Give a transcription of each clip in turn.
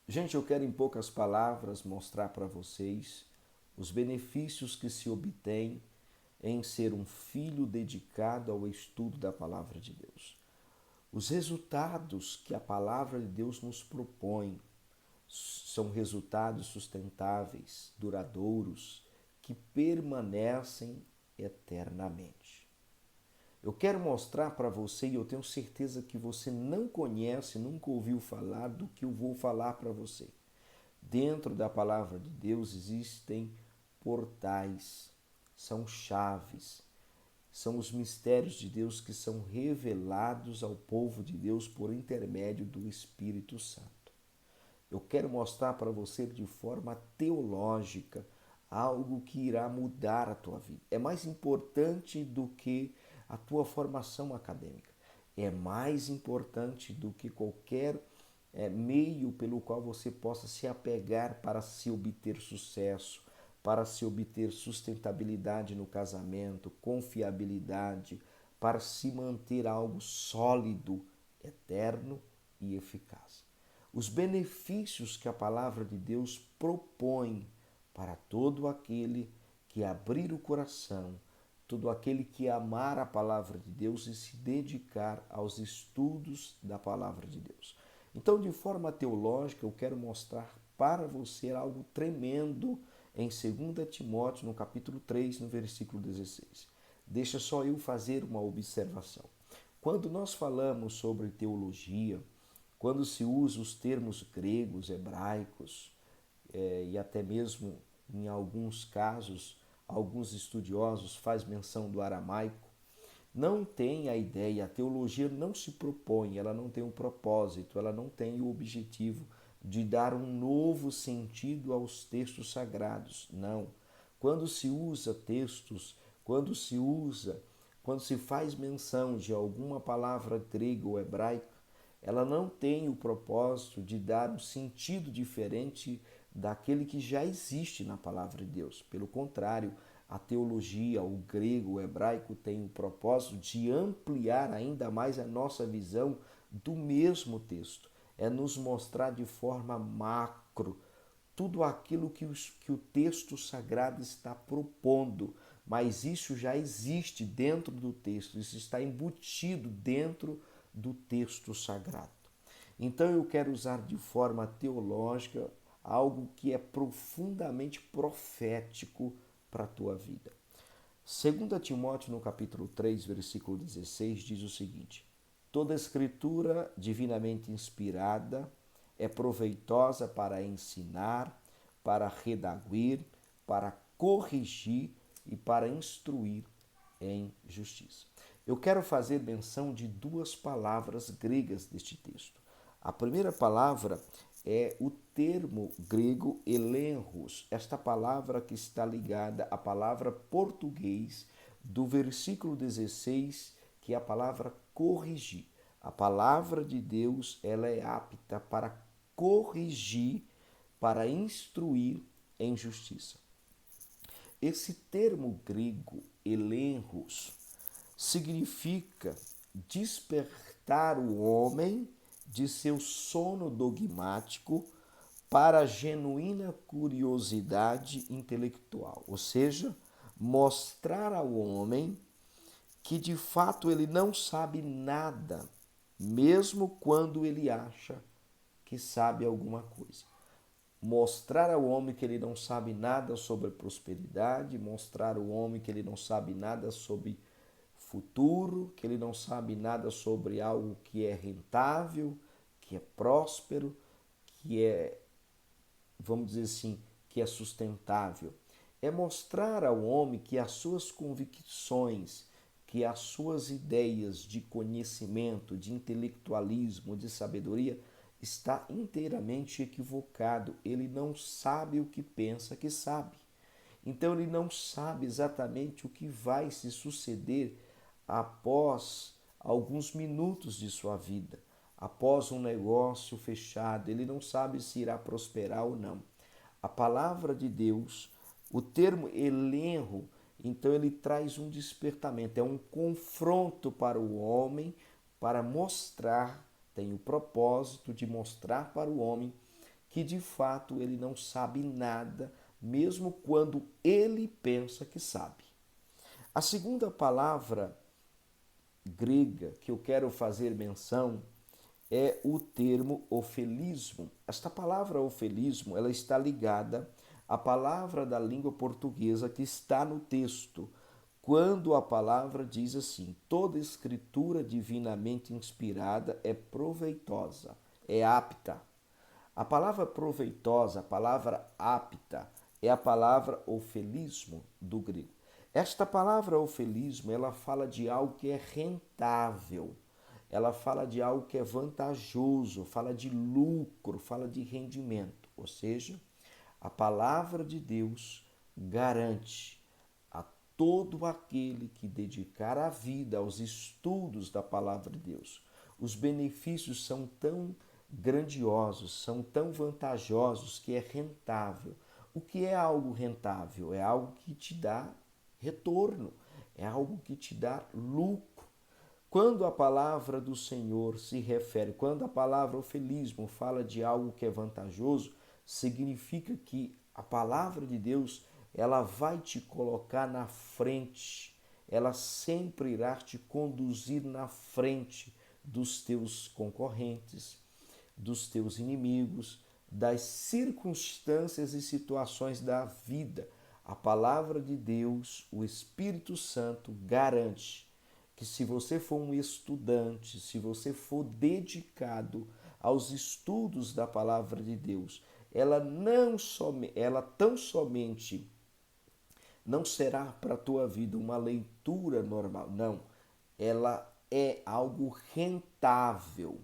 Gente, eu quero em poucas palavras mostrar para vocês os benefícios que se obtém em ser um filho dedicado ao estudo da palavra de Deus. Os resultados que a palavra de Deus nos propõe são resultados sustentáveis, duradouros, que permanecem eternamente. Eu quero mostrar para você, e eu tenho certeza que você não conhece, nunca ouviu falar do que eu vou falar para você. Dentro da palavra de Deus existem portais, são chaves, são os mistérios de Deus que são revelados ao povo de Deus por intermédio do Espírito Santo. Eu quero mostrar para você de forma teológica algo que irá mudar a tua vida. É mais importante do que a tua formação acadêmica. É mais importante do que qualquer meio pelo qual você possa se apegar para se obter sucesso, para se obter sustentabilidade no casamento, confiabilidade, para se manter algo sólido, eterno e eficaz. Os benefícios que a palavra de Deus propõe para todo aquele que abrir o coração, todo aquele que amar a palavra de Deus e se dedicar aos estudos da palavra de Deus. Então, de forma teológica, eu quero mostrar para você algo tremendo em 2 Timóteo, no capítulo 3, no versículo 16. Deixa só eu fazer uma observação. Quando nós falamos sobre teologia, quando se usa os termos gregos, hebraicos, e até mesmo em alguns casos, alguns estudiosos faz menção do aramaico, não tem a ideia, a teologia não se propõe, ela não tem um propósito, ela não tem o objetivo de dar um novo sentido aos textos sagrados. Não. Quando se usa textos, quando se faz menção de alguma palavra grega ou hebraica, ela não tem o propósito de dar um sentido diferente daquele que já existe na palavra de Deus. Pelo contrário, a teologia, o grego, o hebraico tem o propósito de ampliar ainda mais a nossa visão do mesmo texto. É nos mostrar de forma macro tudo aquilo que o texto sagrado está propondo, mas isso já existe dentro do texto, isso está embutido dentro do texto sagrado. Então eu quero usar de forma teológica algo que é profundamente profético para a tua vida. 2 Timóteo, no capítulo 3, versículo 16, diz o seguinte: toda escritura divinamente inspirada é proveitosa para ensinar, para redaguir, para corrigir e para instruir em justiça. Eu quero fazer menção de duas palavras gregas deste texto. A primeira palavra é o termo grego elenros, esta palavra que está ligada à palavra português do versículo 16, que é a palavra corrigir. A palavra de Deus, ela é apta para corrigir, para instruir em justiça. Esse termo grego, elenros, significa despertar o homem de seu sono dogmático para a genuína curiosidade intelectual, ou seja, mostrar ao homem que de fato ele não sabe nada, mesmo quando ele acha que sabe alguma coisa. Mostrar ao homem que ele não sabe nada sobre prosperidade, mostrar ao homem que ele não sabe nada sobre futuro, que ele não sabe nada sobre algo que é rentável, que é próspero, que é, vamos dizer assim, que é sustentável. É mostrar ao homem que as suas convicções, que as suas ideias de conhecimento, de intelectualismo, de sabedoria, está inteiramente equivocado. Ele não sabe o que pensa que sabe. Então ele não sabe exatamente o que vai se suceder após alguns minutos de sua vida, após um negócio fechado. Ele não sabe se irá prosperar ou não. A palavra de Deus, o termo elenro, então ele traz um despertamento, é um confronto para o homem, para mostrar, tem o propósito de mostrar para o homem que de fato ele não sabe nada, mesmo quando ele pensa que sabe. A segunda palavra grega que eu quero fazer menção é o termo ofelismo. Esta palavra ofelismo, ela está ligada à palavra da língua portuguesa que está no texto, quando a palavra diz assim: toda escritura divinamente inspirada é proveitosa, é apta. A palavra proveitosa, a palavra apta, é a palavra ofelismo do grego. Esta palavra ofelismo, ela fala de algo que é rentável, ela fala de algo que é vantajoso, fala de lucro, fala de rendimento. Ou seja, a palavra de Deus garante a todo aquele que dedicar a vida aos estudos da palavra de Deus. Os benefícios são tão grandiosos, são tão vantajosos que é rentável. O que é algo rentável? É algo que te dá retorno, é algo que te dá lucro. Quando a palavra do Senhor se refere, quando a palavra ofelismo fala de algo que é vantajoso, significa que a palavra de Deus, ela vai te colocar na frente, ela sempre irá te conduzir na frente dos teus concorrentes, dos teus inimigos, das circunstâncias e situações da vida. A palavra de Deus, o Espírito Santo, garante que se você for um estudante, se você for dedicado aos estudos da palavra de Deus, ela tão somente não será para a tua vida uma leitura normal, não. Ela é algo rentável,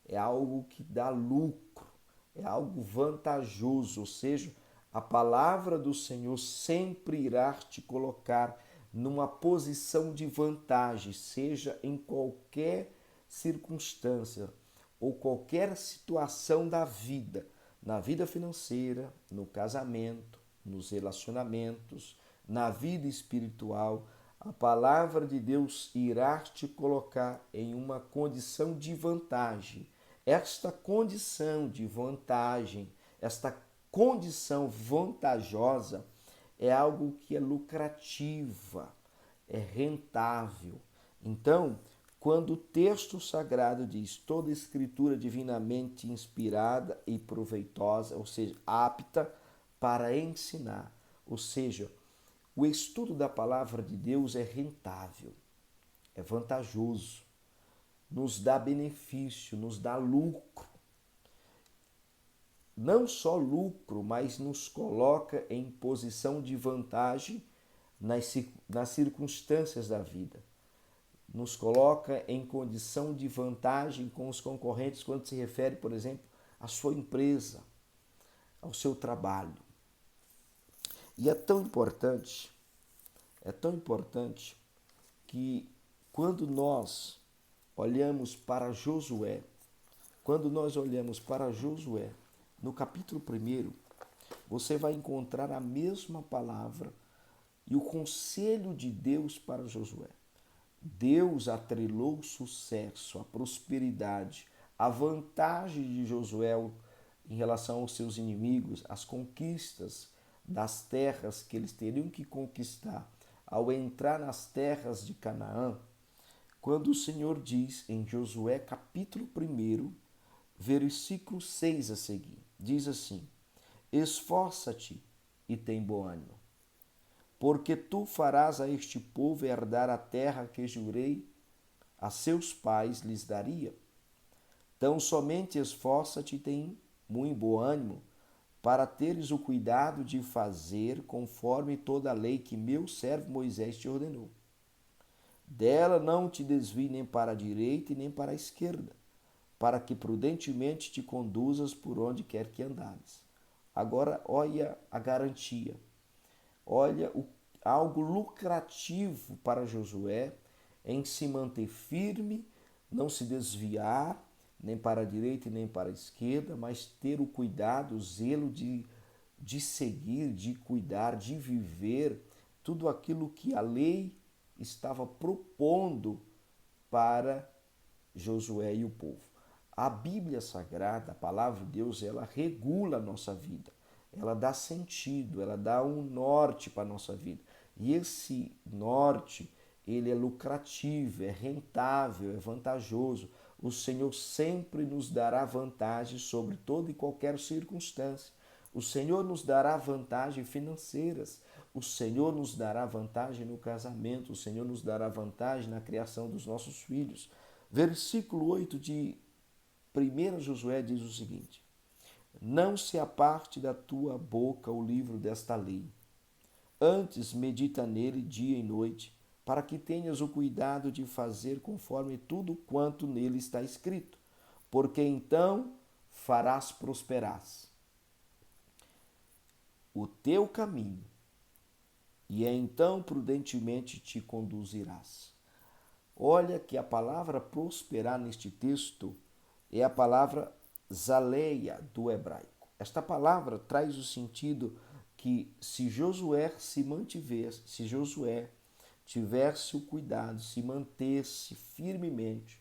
é algo que dá lucro, é algo vantajoso, ou seja, a palavra do Senhor sempre irá te colocar numa posição de vantagem, seja em qualquer circunstância ou qualquer situação da vida, na vida financeira, no casamento, nos relacionamentos, na vida espiritual. A palavra de Deus irá te colocar em uma condição de vantagem. Esta condição de vantagem, esta condição vantajosa é algo que é lucrativa, é rentável. Então, quando o texto sagrado diz toda escritura divinamente inspirada e proveitosa, ou seja, apta para ensinar, ou seja, o estudo da palavra de Deus é rentável, é vantajoso, nos dá benefício, nos dá lucro. Não só lucro, mas nos coloca em posição de vantagem nas circunstâncias da vida. Nos coloca em condição de vantagem com os concorrentes quando se refere, por exemplo, à sua empresa, ao seu trabalho. E é tão importante que quando nós olhamos para Josué, no capítulo 1, você vai encontrar a mesma palavra e o conselho de Deus para Josué. Deus atrelou o sucesso, a prosperidade, a vantagem de Josué em relação aos seus inimigos, as conquistas das terras que eles teriam que conquistar ao entrar nas terras de Canaã, quando o Senhor diz em Josué capítulo 1, versículo 6 a seguir, diz assim: esforça-te e tem bom ânimo, porque tu farás a este povo herdar a terra que jurei a seus pais lhes daria. Tão somente esforça-te e tem muito bom ânimo, para teres o cuidado de fazer conforme toda a lei que meu servo Moisés te ordenou. Dela não te desvie nem para a direita e nem para a esquerda, para que prudentemente te conduzas por onde quer que andares. Agora olha a garantia, olha algo lucrativo para Josué em se manter firme, não se desviar nem para a direita e nem para a esquerda, mas ter o cuidado, o zelo de seguir, de cuidar, de viver tudo aquilo que a lei estava propondo para Josué e o povo. A Bíblia Sagrada, a Palavra de Deus, ela regula a nossa vida. Ela dá sentido, ela dá um norte para a nossa vida. E esse norte, ele é lucrativo, é rentável, é vantajoso. O Senhor sempre nos dará vantagem sobre toda e qualquer circunstância. O Senhor nos dará vantagens financeiras. O Senhor nos dará vantagem no casamento. O Senhor nos dará vantagem na criação dos nossos filhos. Versículo 8 de 1 Josué diz o seguinte: não se aparte da tua boca o livro desta lei. Antes medita nele dia e noite, para que tenhas o cuidado de fazer conforme tudo quanto nele está escrito, porque então farás prosperar o teu caminho, e então prudentemente te conduzirás. Olha que a palavra prosperar neste texto é a palavra zaleia do hebraico. Esta palavra traz o sentido que se Josué se mantivesse, se Josué tivesse o cuidado, se mantesse firmemente,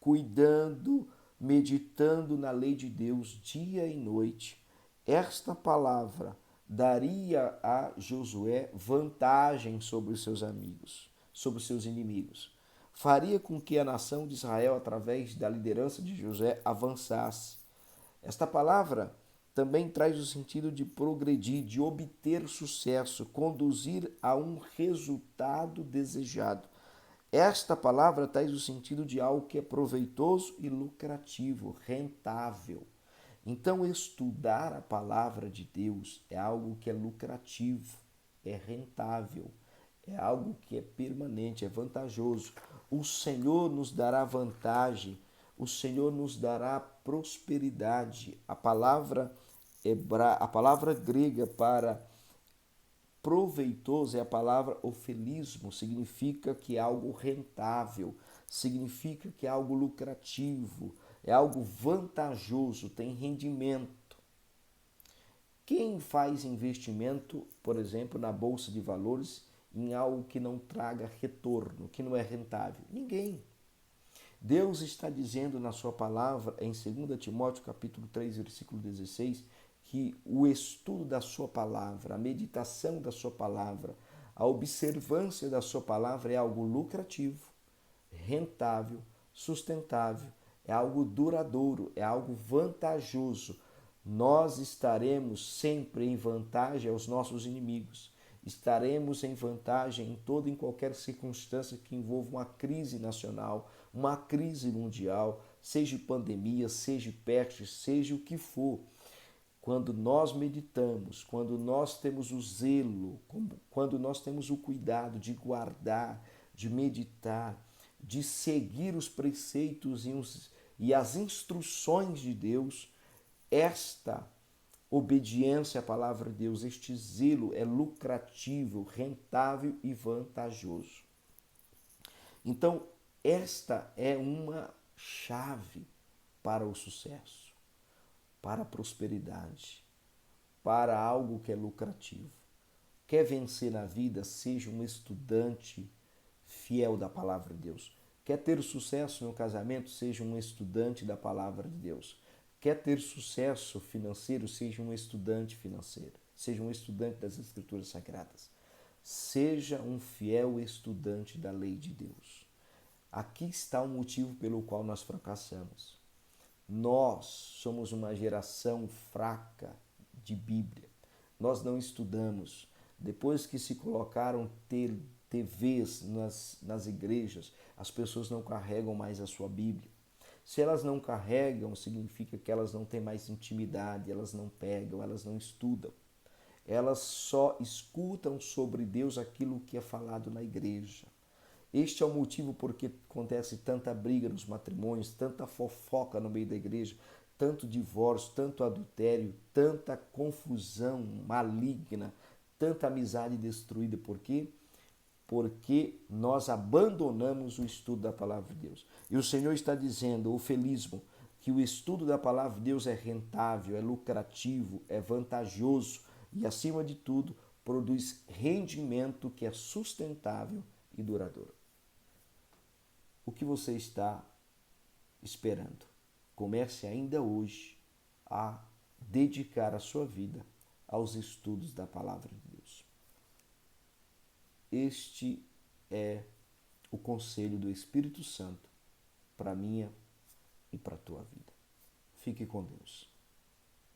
cuidando, meditando na lei de Deus dia e noite, esta palavra daria a Josué vantagem sobre os seus amigos, sobre os seus inimigos. Faria com que a nação de Israel, através da liderança de Josué, avançasse. Esta palavra também traz o sentido de progredir, de obter sucesso, conduzir a um resultado desejado. Esta palavra traz o sentido de algo que é proveitoso e lucrativo, rentável. Então, estudar a palavra de Deus é algo que é lucrativo, é rentável, é algo que é permanente, é vantajoso. O Senhor nos dará vantagem, o Senhor nos dará prosperidade. A palavra grega para proveitoso é a palavra ofelismo, significa que é algo rentável, significa que é algo lucrativo, é algo vantajoso, tem rendimento. Quem faz investimento, por exemplo, na bolsa de valores, em algo que não traga retorno, que não é rentável? Ninguém. Deus está dizendo na sua palavra, em 2 Timóteo capítulo 3, versículo 16, que o estudo da sua palavra, a meditação da sua palavra, a observância da sua palavra é algo lucrativo, rentável, sustentável, é algo duradouro, é algo vantajoso. Nós estaremos sempre em vantagem aos nossos inimigos. Estaremos em vantagem em toda e qualquer circunstância que envolva uma crise nacional, uma crise mundial, seja pandemia, seja peste, seja o que for. Quando nós meditamos, quando nós temos o zelo, quando nós temos o cuidado de guardar, de meditar, de seguir os preceitos e as instruções de Deus, esta obediência à palavra de Deus, este zelo é lucrativo, rentável e vantajoso. Então, esta é uma chave para o sucesso, para a prosperidade, para algo que é lucrativo. Quer vencer na vida? Seja um estudante fiel da palavra de Deus. Quer ter sucesso no casamento? Seja um estudante da palavra de Deus. Quer ter sucesso financeiro? Seja um estudante financeiro. Seja um estudante das Escrituras Sagradas. Seja um fiel estudante da lei de Deus. Aqui está o motivo pelo qual nós fracassamos. Nós somos uma geração fraca de Bíblia. Nós não estudamos. Depois que se colocaram TVs nas igrejas, as pessoas não carregam mais a sua Bíblia. Se elas não carregam, significa que elas não têm mais intimidade, elas não pegam, elas não estudam. Elas só escutam sobre Deus aquilo que é falado na igreja. Este é o motivo por que acontece tanta briga nos matrimônios, tanta fofoca no meio da igreja, tanto divórcio, tanto adultério, tanta confusão maligna, tanta amizade destruída. Por quê? Porque nós abandonamos o estudo da palavra de Deus. E o Senhor está dizendo, o felismo, que o estudo da palavra de Deus é rentável, é lucrativo, é vantajoso e, acima de tudo, produz rendimento que é sustentável e duradouro. O que você está esperando? Comece ainda hoje a dedicar a sua vida aos estudos da Palavra de Deus. Este é o conselho do Espírito Santo para a minha e para a tua vida. Fique com Deus.